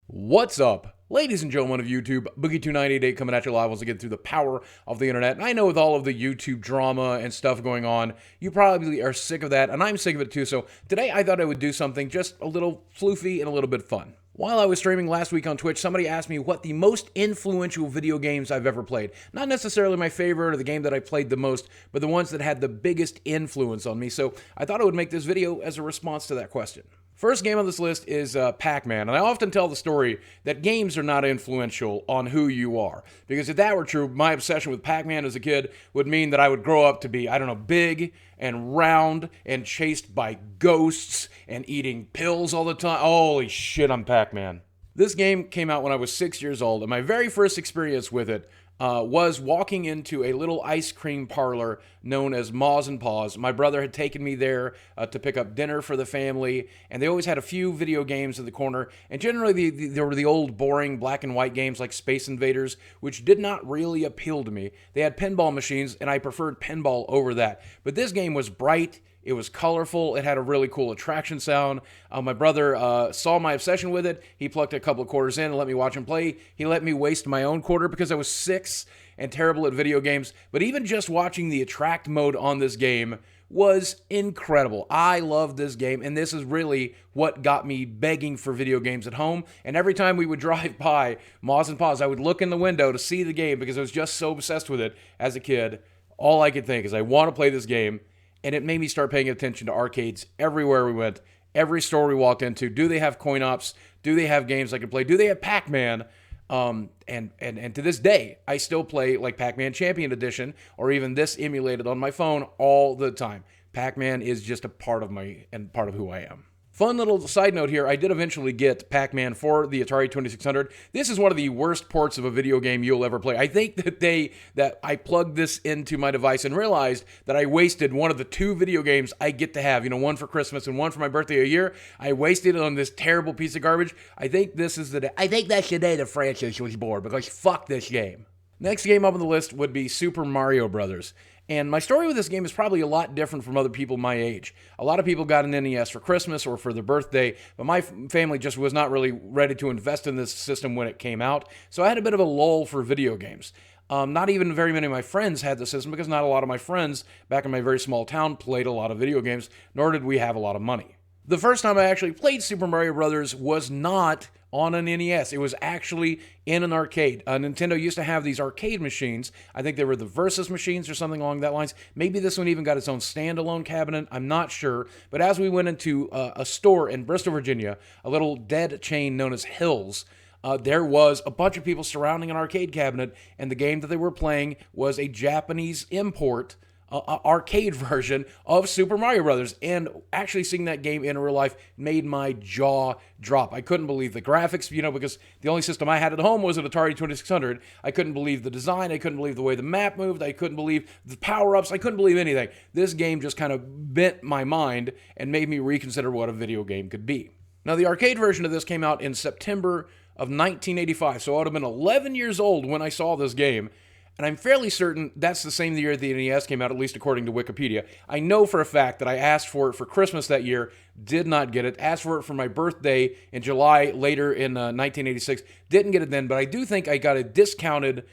What's up, ladies and gentlemen of YouTube? Boogie2988 coming at you live once again through the power of the internet. And I know with all of the YouTube drama and stuff going on, you probably are sick of that, and I'm sick of it too. So today I thought I would do something just a little floofy and a little bit fun. While I was streaming last week on Twitch, somebody asked me what the most influential video games I've ever played. Not necessarily my favorite or the game that I played the most, but the ones that had the biggest influence on me. So I thought I would make this video as a response to that question. First game on this list is Pac-Man, and I often tell the story that games are not influential on who you are. Because if that were true, my obsession with Pac-Man as a kid would mean that I would grow up to be, I don't know, big and round and chased by ghosts and eating pills all the time. Holy shit, I'm Pac-Man. This game came out when I was 6 years old, and my very first experience with it was walking into a little ice cream parlor known as Ma's and Pa's. My brother had taken me there to pick up dinner for the family, and they always had a few video games in the corner, and generally there were the old boring black and white games like Space Invaders, which did not really appeal to me. They had pinball machines, and I preferred pinball over that. But this game was bright. It was colorful. It had a really cool attraction sound. My brother saw my obsession with it. He plucked a couple of quarters in and let me watch him play. He let me waste my own quarter because I was 6 and terrible at video games. But even just watching the attract mode on this game was incredible. I loved this game, and this is really what got me begging for video games at home. And every time we would drive by Ma's and Pa's, I would look in the window to see the game because I was just so obsessed with it as a kid. All I could think is I want to play this game. And it made me start paying attention to arcades everywhere we went, every store we walked into. Do they have coin ops? Do they have games I can play? Do they have Pac-Man? And to this day, I still play like Pac-Man Champion Edition or even this emulated on my phone all the time. Pac-Man is just a part of part of who I am. Fun little side note here, I did eventually get Pac-Man for the Atari 2600. This is one of the worst ports of a video game you'll ever play. I think that I plugged this into my device and realized that I wasted one of the 2 video games I get to have, one for Christmas and one for my birthday a year. I wasted it on this terrible piece of garbage. I think that's the day the franchise was born, because fuck this game. Next game up on the list would be Super Mario Brothers. And my story with this game is probably a lot different from other people my age. A lot of people got an NES for Christmas or for their birthday, but my family just was not really ready to invest in this system when it came out. So I had a bit of a lull for video games. Not even very many of my friends had the system because not a lot of my friends back in my very small town played a lot of video games, nor did we have a lot of money. The first time I actually played Super Mario Brothers was not on an NES. It was actually in an arcade. Nintendo used to have these arcade machines. I think they were the Versus machines or something along that lines. Maybe this one even got its own standalone cabinet. I'm not sure. But as we went into a store in Bristol, Virginia, a little dead chain known as Hills, there was a bunch of people surrounding an arcade cabinet, and the game that they were playing was a Japanese import arcade version of Super Mario Brothers, and actually seeing that game in real life made my jaw drop. I couldn't believe the graphics, because the only system I had at home was an Atari 2600. I couldn't believe the design. I couldn't believe the way the map moved. I couldn't believe the power-ups. I couldn't believe anything. This game just kind of bent my mind and made me reconsider what a video game could be. Now, the arcade version of this came out in September of 1985, so I would have been 11 years old when I saw this game. And I'm fairly certain that's the same year the NES came out, at least according to Wikipedia. I know for a fact that I asked for it for Christmas that year, did not get it. Asked for it for my birthday in July later in 1986, didn't get it then. But I do think I got a discounted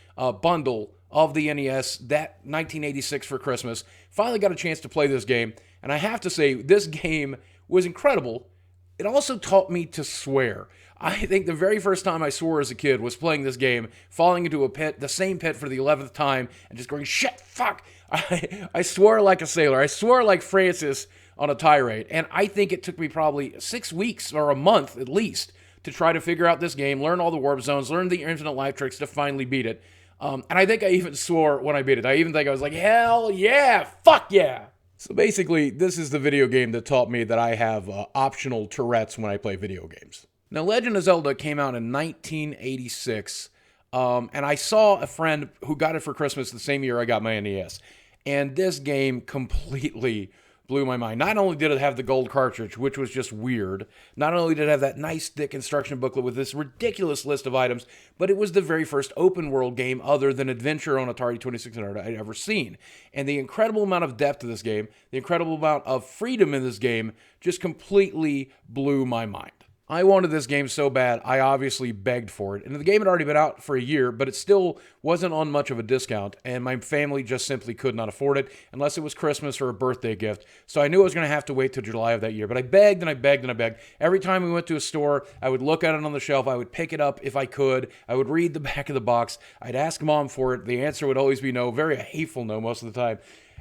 bundle of the NES that 1986 for Christmas. Finally got a chance to play this game. And I have to say, this game was incredible. It also taught me to swear. I think the very first time I swore as a kid was playing this game, falling into a pit, the same pit for the 11th time, and just going, shit, fuck. I swore like a sailor. I swore like Francis on a tirade. And I think it took me probably 6 weeks or a month at least to try to figure out this game, learn all the warp zones, learn the infinite life tricks to finally beat it. And I think I even swore when I beat it. I even think I was like, hell yeah, fuck yeah. So basically, this is the video game that taught me that I have optional Tourette's when I play video games. Now, Legend of Zelda came out in 1986, and I saw a friend who got it for Christmas the same year I got my NES. And this game completely blew my mind. Not only did it have the gold cartridge, which was just weird, not only did it have that nice thick instruction booklet with this ridiculous list of items, but it was the very first open world game other than Adventure on Atari 2600 I'd ever seen. And the incredible amount of depth to this game, the incredible amount of freedom in this game just completely blew my mind. I wanted this game so bad, I obviously begged for it. And the game had already been out for a year, but it still wasn't on much of a discount, and my family just simply could not afford it unless it was Christmas or a birthday gift. So I knew I was going to have to wait till July of that year. But I begged and I begged and I begged. Every time we went to a store, I would look at it on the shelf. I would pick it up if I could. I would read the back of the box. I'd ask Mom for it. The answer would always be no, very hateful no most of the time.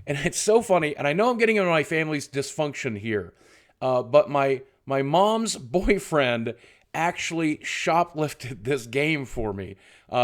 And it's so funny, and I know I'm getting into my family's dysfunction here, but my mom's boyfriend actually shoplifted this game for me.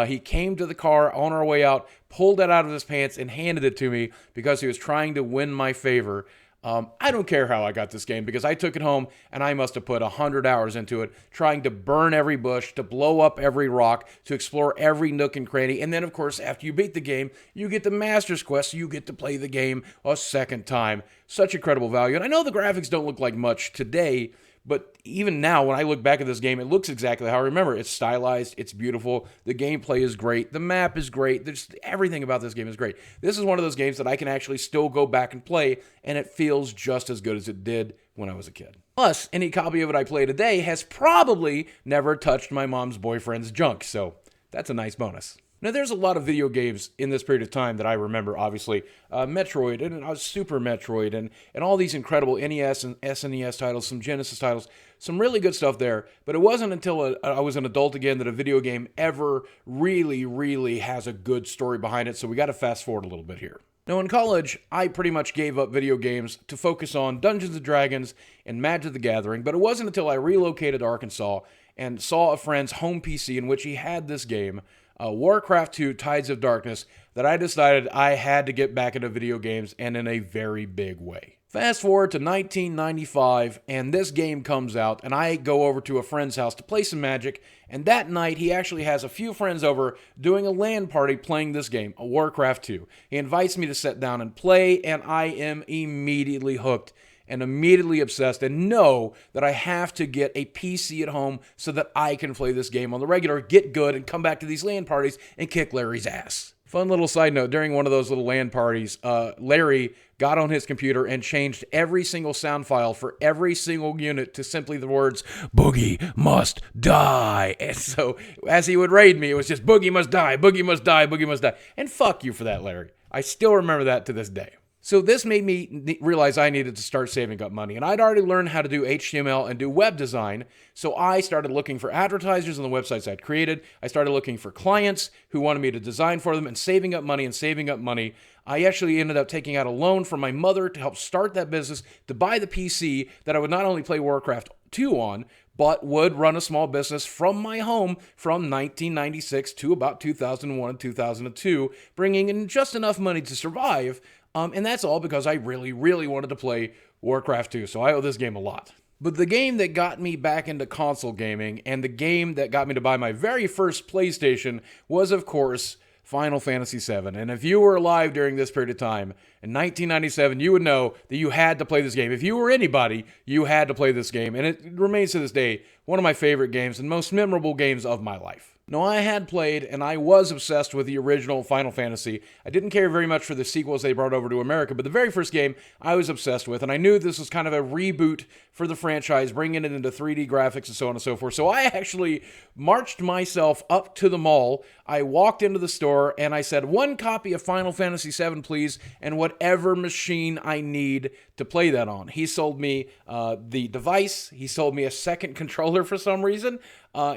He came to the car on our way out, pulled it out of his pants, and handed it to me because he was trying to win my favor. I don't care how I got this game because I took it home and I must have put 100 hours into it, trying to burn every bush, to blow up every rock, to explore every nook and cranny. And then, of course, after you beat the game, you get the Master's Quest, so you get to play the game a second time. Such incredible value. And I know the graphics don't look like much today, but even now, when I look back at this game, it looks exactly how I remember. It's stylized, it's beautiful, the gameplay is great, the map is great, everything about this game is great. This is one of those games that I can actually still go back and play, and it feels just as good as it did when I was a kid. Plus, any copy of it I play today has probably never touched my mom's boyfriend's junk, so that's a nice bonus. Now, there's a lot of video games in this period of time that I remember, obviously. Metroid, and Super Metroid, and all these incredible NES and SNES titles, some Genesis titles, some really good stuff there. But it wasn't until I was an adult again that a video game ever really has a good story behind it, so we got to fast forward a little bit here. Now, in college, I pretty much gave up video games to focus on Dungeons & Dragons and Magic the Gathering, but it wasn't until I relocated to Arkansas and saw a friend's home PC in which he had this game, Warcraft 2, Tides of Darkness, that I decided I had to get back into video games, and in a very big way. Fast forward to 1995, and this game comes out, and I go over to a friend's house to play some Magic, and that night he actually has a few friends over doing a LAN party playing this game, Warcraft 2. He invites me to sit down and play, and I am immediately hooked and immediately obsessed and know that I have to get a PC at home so that I can play this game on the regular, get good, and come back to these LAN parties and kick Larry's ass. Fun little side note, during one of those little LAN parties, Larry got on his computer and changed every single sound file for every single unit to simply the words, "Boogie must die." And so, as he would raid me, it was just, "Boogie must die, Boogie must die, Boogie must die." And fuck you for that, Larry. I still remember that to this day. So this made me realize I needed to start saving up money. And I'd already learned how to do HTML and do web design. So I started looking for advertisers on the websites I'd created. I started looking for clients who wanted me to design for them and saving up money and saving up money. I actually ended up taking out a loan from my mother to help start that business, to buy the PC that I would not only play Warcraft 2 on, but would run a small business from my home from 1996 to about 2001 and 2002, bringing in just enough money to survive. And that's all because I really wanted to play Warcraft 2, so I owe this game a lot. But the game that got me back into console gaming and the game that got me to buy my very first PlayStation was, of course, Final Fantasy VII. And if you were alive during this period of time, in 1997, you would know that you had to play this game. If you were anybody, you had to play this game. And it remains to this day one of my favorite games and most memorable games of my life. Now, I had played and I was obsessed with the original Final Fantasy. I didn't care very much for the sequels they brought over to America, but the very first game I was obsessed with, and I knew this was kind of a reboot for the franchise, bringing it into 3D graphics and so on and so forth. So I actually marched myself up to the mall. I walked into the store and I said, "One copy of Final Fantasy VII, please, and whatever machine I need to play that on." He sold me the device. He sold me a second controller for some reason.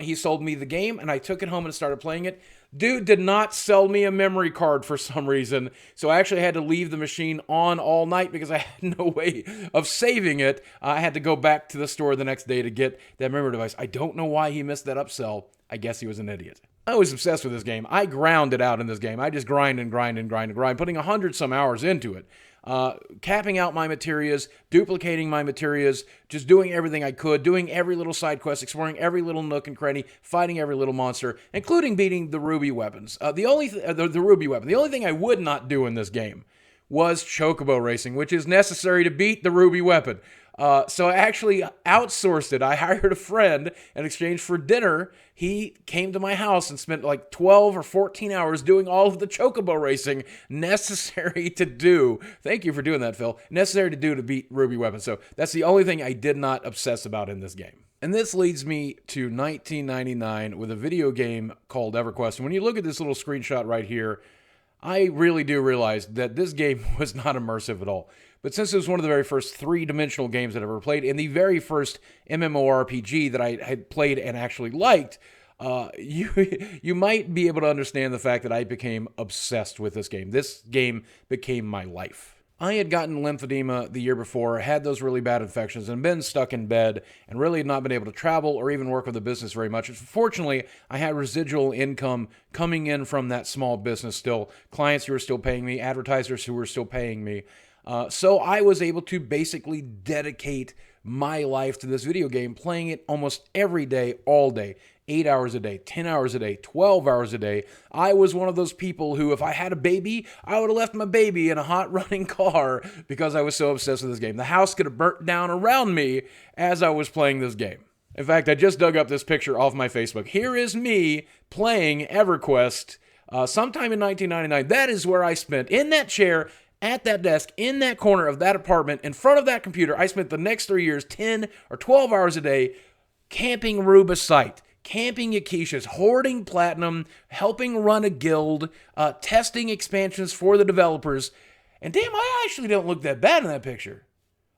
He sold me the game, and I took it home and started playing it. Dude did not sell me a memory card for some reason, so I actually had to leave the machine on all night because I had no way of saving it. I had to go back to the store the next day to get that memory device. I don't know why he missed that upsell. I guess he was an idiot. I was obsessed with this game. I ground it out in this game. I just grind, putting 100-some hours into it. Capping out my materials, duplicating my materials, just doing everything I could, doing every little side quest, exploring every little nook and cranny, fighting every little monster, including beating the ruby weapons. The ruby weapon. The only thing I would not do in this game was chocobo racing, which is necessary to beat the ruby weapon. So I actually outsourced it. I hired a friend in exchange for dinner. He came to my house and spent like 12 or 14 hours doing all of the chocobo racing necessary to do. Thank you for doing that, Phil. Necessary to do to beat Ruby Weapon. So that's the only thing I did not obsess about in this game. And this leads me to 1999 with a video game called Everquest. And when you look at this little screenshot right here, I really do realize that this game was not immersive at all. But since it was one of the very first three-dimensional games that I ever played, and the very first MMORPG that I had played and actually liked, you might be able to understand the fact that I became obsessed with this game. This game became my life. I had gotten lymphedema the year before, had those really bad infections, and been stuck in bed, and really had not been able to travel or even work with the business very much. Fortunately, I had residual income coming in from that small business still, clients who were still paying me, advertisers who were still paying me. So I was able to basically dedicate my life to this video game, playing it almost every day, all day. 8 hours a day, 10 hours a day, 12 hours a day. I was one of those people who, if I had a baby, I would have left my baby in a hot running car because I was so obsessed with this game. The house could have burnt down around me as I was playing this game. In fact, I just dug up this picture off my Facebook. Here is me playing Everquest sometime in 1999. That is where I spent, in that chair, at that desk, in that corner of that apartment, in front of that computer. I spent the next 3 years, 10 or 12 hours a day, camping Rubicite, camping Akishas, hoarding platinum, helping run a guild, testing expansions for the developers. And damn, I actually don't look that bad in that picture.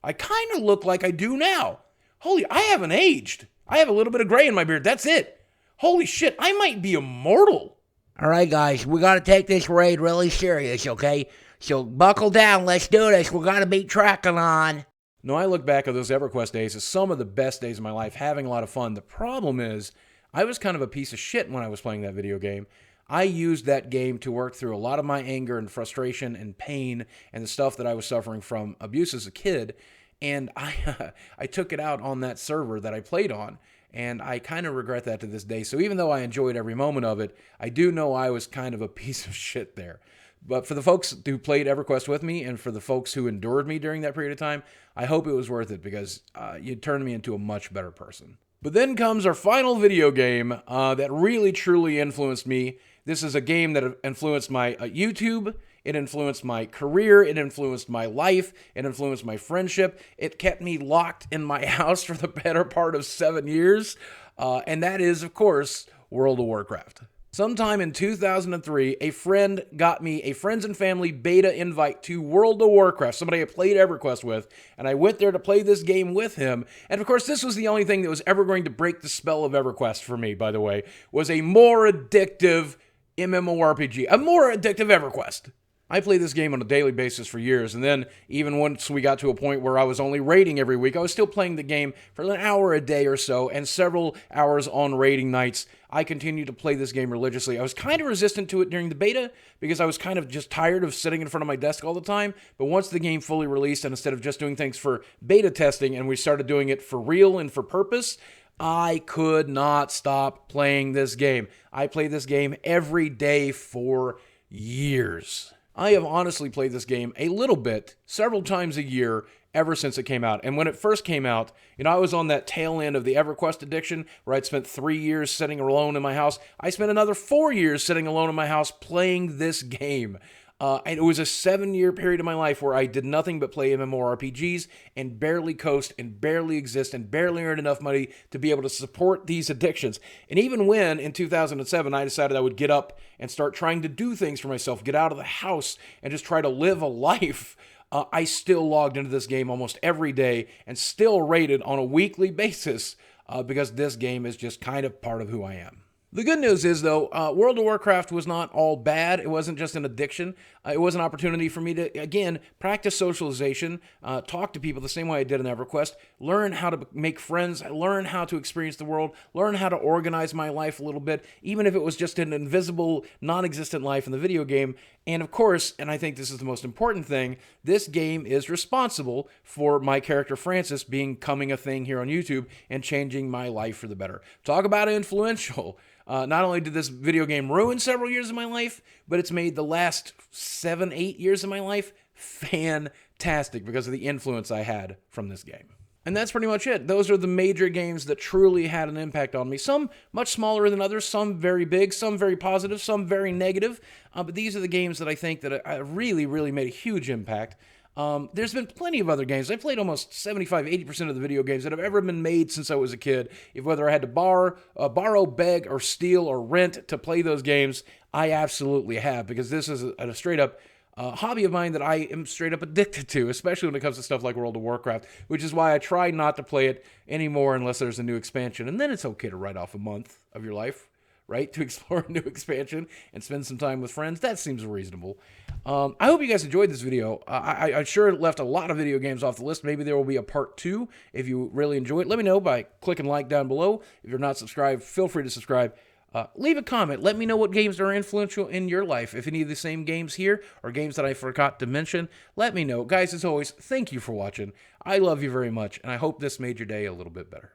I kind of look like I do now. Holy, I haven't aged. I have a little bit of gray in my beard. That's it. Holy shit, I might be immortal. All right, guys, we got to take this raid really serious, okay? So buckle down. Let's do this. We're going to be tracking on. No, I look back at those Everquest days as some of the best days of my life, having a lot of fun. The problem is, I was kind of a piece of shit when I was playing that video game. I used that game to work through a lot of my anger and frustration and pain and the stuff that I was suffering from abuse as a kid. And I took it out on that server that I played on. And I kind of regret that to this day. So even though I enjoyed every moment of it, I do know I was kind of a piece of shit there. But for the folks who played Everquest with me and for the folks who endured me during that period of time, I hope it was worth it because you turned me into a much better person. But then comes our final video game that really, truly influenced me. This is a game that influenced my YouTube. It influenced my career. It influenced my life. It influenced my friendship. It kept me locked in my house for the better part of 7 years. And that is, of course, World of Warcraft. Sometime in 2003, a friend got me a friends and family beta invite to World of Warcraft, somebody I played Everquest with, and I went there to play this game with him. And of course, this was the only thing that was ever going to break the spell of Everquest for me, by the way, was a more addictive MMORPG, a more addictive Everquest. I played this game on a daily basis for years, and then even once we got to a point where I was only raiding every week, I was still playing the game for an hour a day or so, and several hours on raiding nights. I continued to play this game religiously. I was kind of resistant to it during the beta, because I was kind of just tired of sitting in front of my desk all the time, but once the game fully released, and instead of just doing things for beta testing, and we started doing it for real and for purpose, I could not stop playing this game. I played this game every day for years. I have honestly played this game a little bit, several times a year, ever since it came out. And when it first came out, I was on that tail end of the EverQuest addiction, where I'd spent 3 years sitting alone in my house. I spent another 4 years sitting alone in my house playing this game. And it was a 7-year period of my life where I did nothing but play MMORPGs and barely coast and barely exist and barely earn enough money to be able to support these addictions. And even when, in 2007, I decided I would get up and start trying to do things for myself, get out of the house and just try to live a life, I still logged into this game almost every day and still rated on a weekly basis because this game is just kind of part of who I am. The good news is, though, World of Warcraft was not all bad. It wasn't just an addiction. It was an opportunity for me to, again, practice socialization, talk to people the same way I did in EverQuest, learn how to make friends, learn how to experience the world, learn how to organize my life a little bit, even if it was just an invisible, non-existent life in the video game. And of course, and I think this is the most important thing, this game is responsible for my character Francis becoming a thing here on YouTube and changing my life for the better. Talk about influential. Not only did this video game ruin several years of my life, but it's made the last 7, 8 years of my life fantastic because of the influence I had from this game. And that's pretty much it. Those are the major games that truly had an impact on me. Some much smaller than others, some very big, some very positive, some very negative. But these are the games that I think that I really, really made a huge impact. There's been plenty of other games. I played almost 75, 80% of the video games that have ever been made since I was a kid. If whether I had to borrow, beg, or steal or rent to play those games, I absolutely have, because this is a straight up hobby of mine that I am straight up addicted to, especially when it comes to stuff like World of Warcraft, which is why I try not to play it anymore unless there's a new expansion. And then it's okay to write off a month of your life, right, to explore a new expansion and spend some time with friends. That seems reasonable. I hope you guys enjoyed this video. I sure left a lot of video games off the list. Maybe there will be a part 2 if you really enjoy it. Let me know by clicking like down below. If you're not subscribed, feel free to subscribe. Leave a comment. Let me know what games are influential in your life. If any of the same games here or games that I forgot to mention, let me know. Guys, as always, thank you for watching. I love you very much, and I hope this made your day a little bit better.